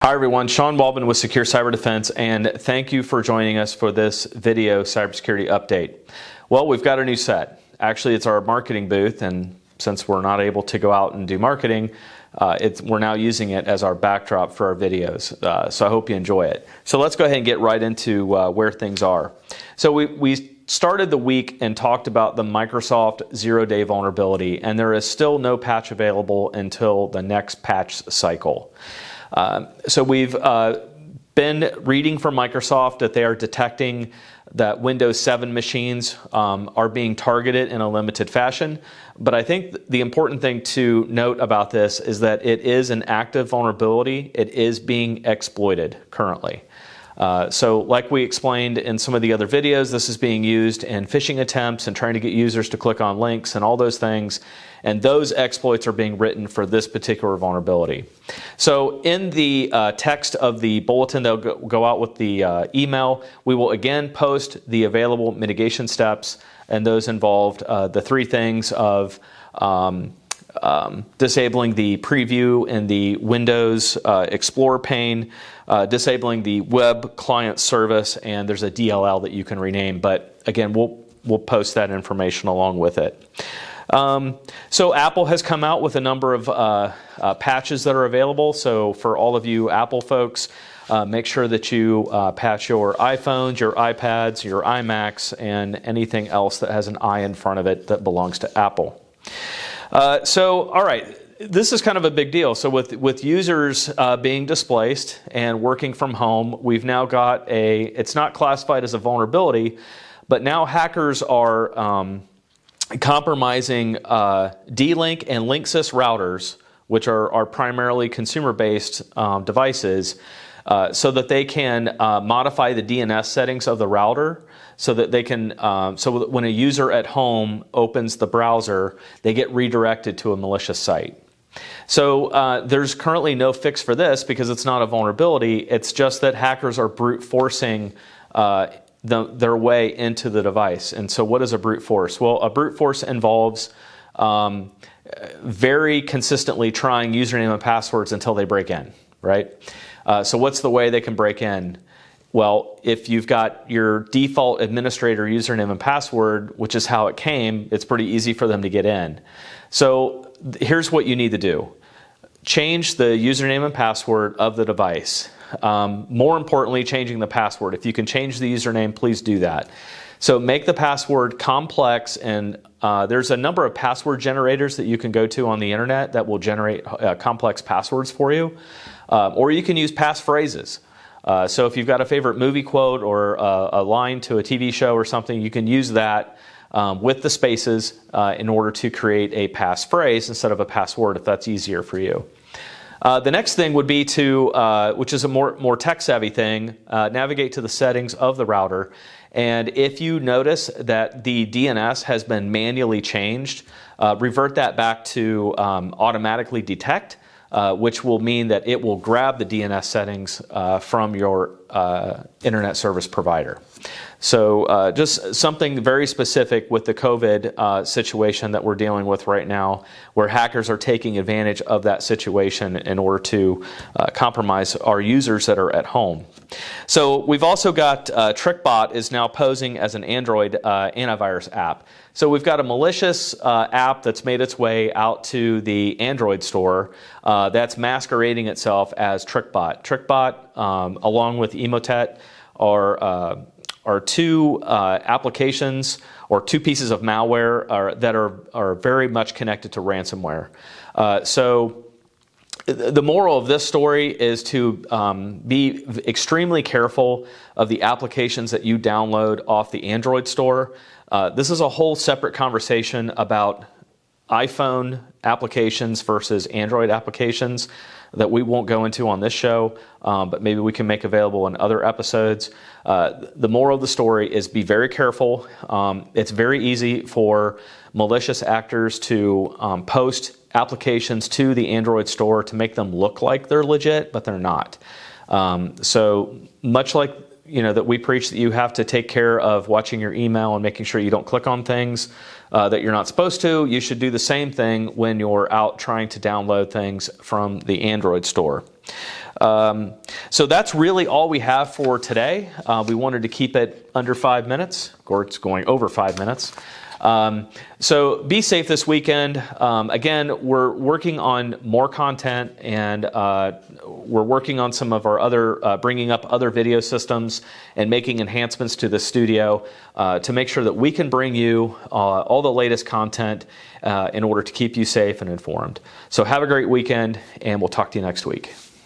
Hi everyone, Sean Waldman with Secure Cyber Defense, and thank you for joining us for this video cybersecurity update. Well, we've got a new set. Actually, it's our marketing booth, and since we're not able to go out and do marketing, we're now using it as our backdrop for our videos. So I hope you enjoy it. So let's go ahead and get right into where things are. So we started the week and talked about the Microsoft zero-day vulnerability, and there is still no patch available until the next patch cycle. So we've been reading from Microsoft that they are detecting that Windows 7 machines are being targeted in a limited fashion. But I think the important thing to note about this is that it is an active vulnerability. It is being exploited currently. So like we explained in some of the other videos, this is being used in phishing attempts and trying to get users to click on links and all those things. And those exploits are being written for this particular vulnerability. So in the text of the bulletin that will go out with the email, we will again post the available mitigation steps, and those involved the three things of disabling the preview in the Windows Explorer pane, disabling the web client service, and there's a DLL that you can rename. But again, we'll post that information along with it. So Apple has come out with a number of patches that are available. So for all of you Apple folks, make sure that you patch your iPhones, your iPads, your iMacs, and anything else that has an I in front of it that belongs to Apple. So, all right, this is kind of a big deal. So with users being displaced and working from home, we've now got it's not classified as a vulnerability, but now hackers are compromising D-Link and Linksys routers, which are primarily consumer-based devices, so that they can modify the DNS settings of the router, so that they can, so when a user at home opens the browser, they get redirected to a malicious site. So there's currently no fix for this because it's not a vulnerability. It's just that hackers are brute forcing their way into the device. And so what is a brute force? Well, a brute force involves very consistently trying username and passwords until they break in, right? So what's the way they can break in? Well, if you've got your default administrator username and password, which is how it came, it's pretty easy for them to get in. So here's what you need to do. Change the username and password of the device. More importantly, changing the password. If you can change the username, please do that. So make the password complex, and there's a number of password generators that you can go to on the internet that will generate complex passwords for you. Or you can use passphrases. So if you've got a favorite movie quote or a line to a TV show or something, you can use that with the spaces in order to create a passphrase instead of a password if that's easier for you. The next thing would be to, which is a more tech-savvy thing, navigate to the settings of the router. And if you notice that the DNS has been manually changed, revert that back to automatically detect, which will mean that it will grab the DNS settings from your internet service provider. So just something very specific with the COVID situation that we're dealing with right now, where hackers are taking advantage of that situation in order to compromise our users that are at home. So we've also got TrickBot is now posing as an Android antivirus app. So we've got a malicious app that's made its way out to the Android store that's masquerading itself as TrickBot. TrickBot, along with Emotet, are two applications or two pieces of malware that are very much connected to ransomware. So the moral of this story is to be extremely careful of the applications that you download off the Android store. This is a whole separate conversation about iPhone applications versus Android applications that we won't go into on this show, but maybe we can make available in other episodes. The moral of the story is be very careful. It's very easy for malicious actors to post applications to the Android store to make them look like they're legit, but they're not. So much like that we preach that you have to take care of watching your email and making sure you don't click on things that you're not supposed to. You should do the same thing when you're out trying to download things from the Android store. So that's really all we have for today. We wanted to keep it under 5 minutes, or it's going over 5 minutes. So be safe this weekend. Again, we're working on more content, and we're working on some of our other, bringing up other video systems and making enhancements to the studio to make sure that we can bring you all the latest content in order to keep you safe and informed. So have a great weekend, and we'll talk to you next week.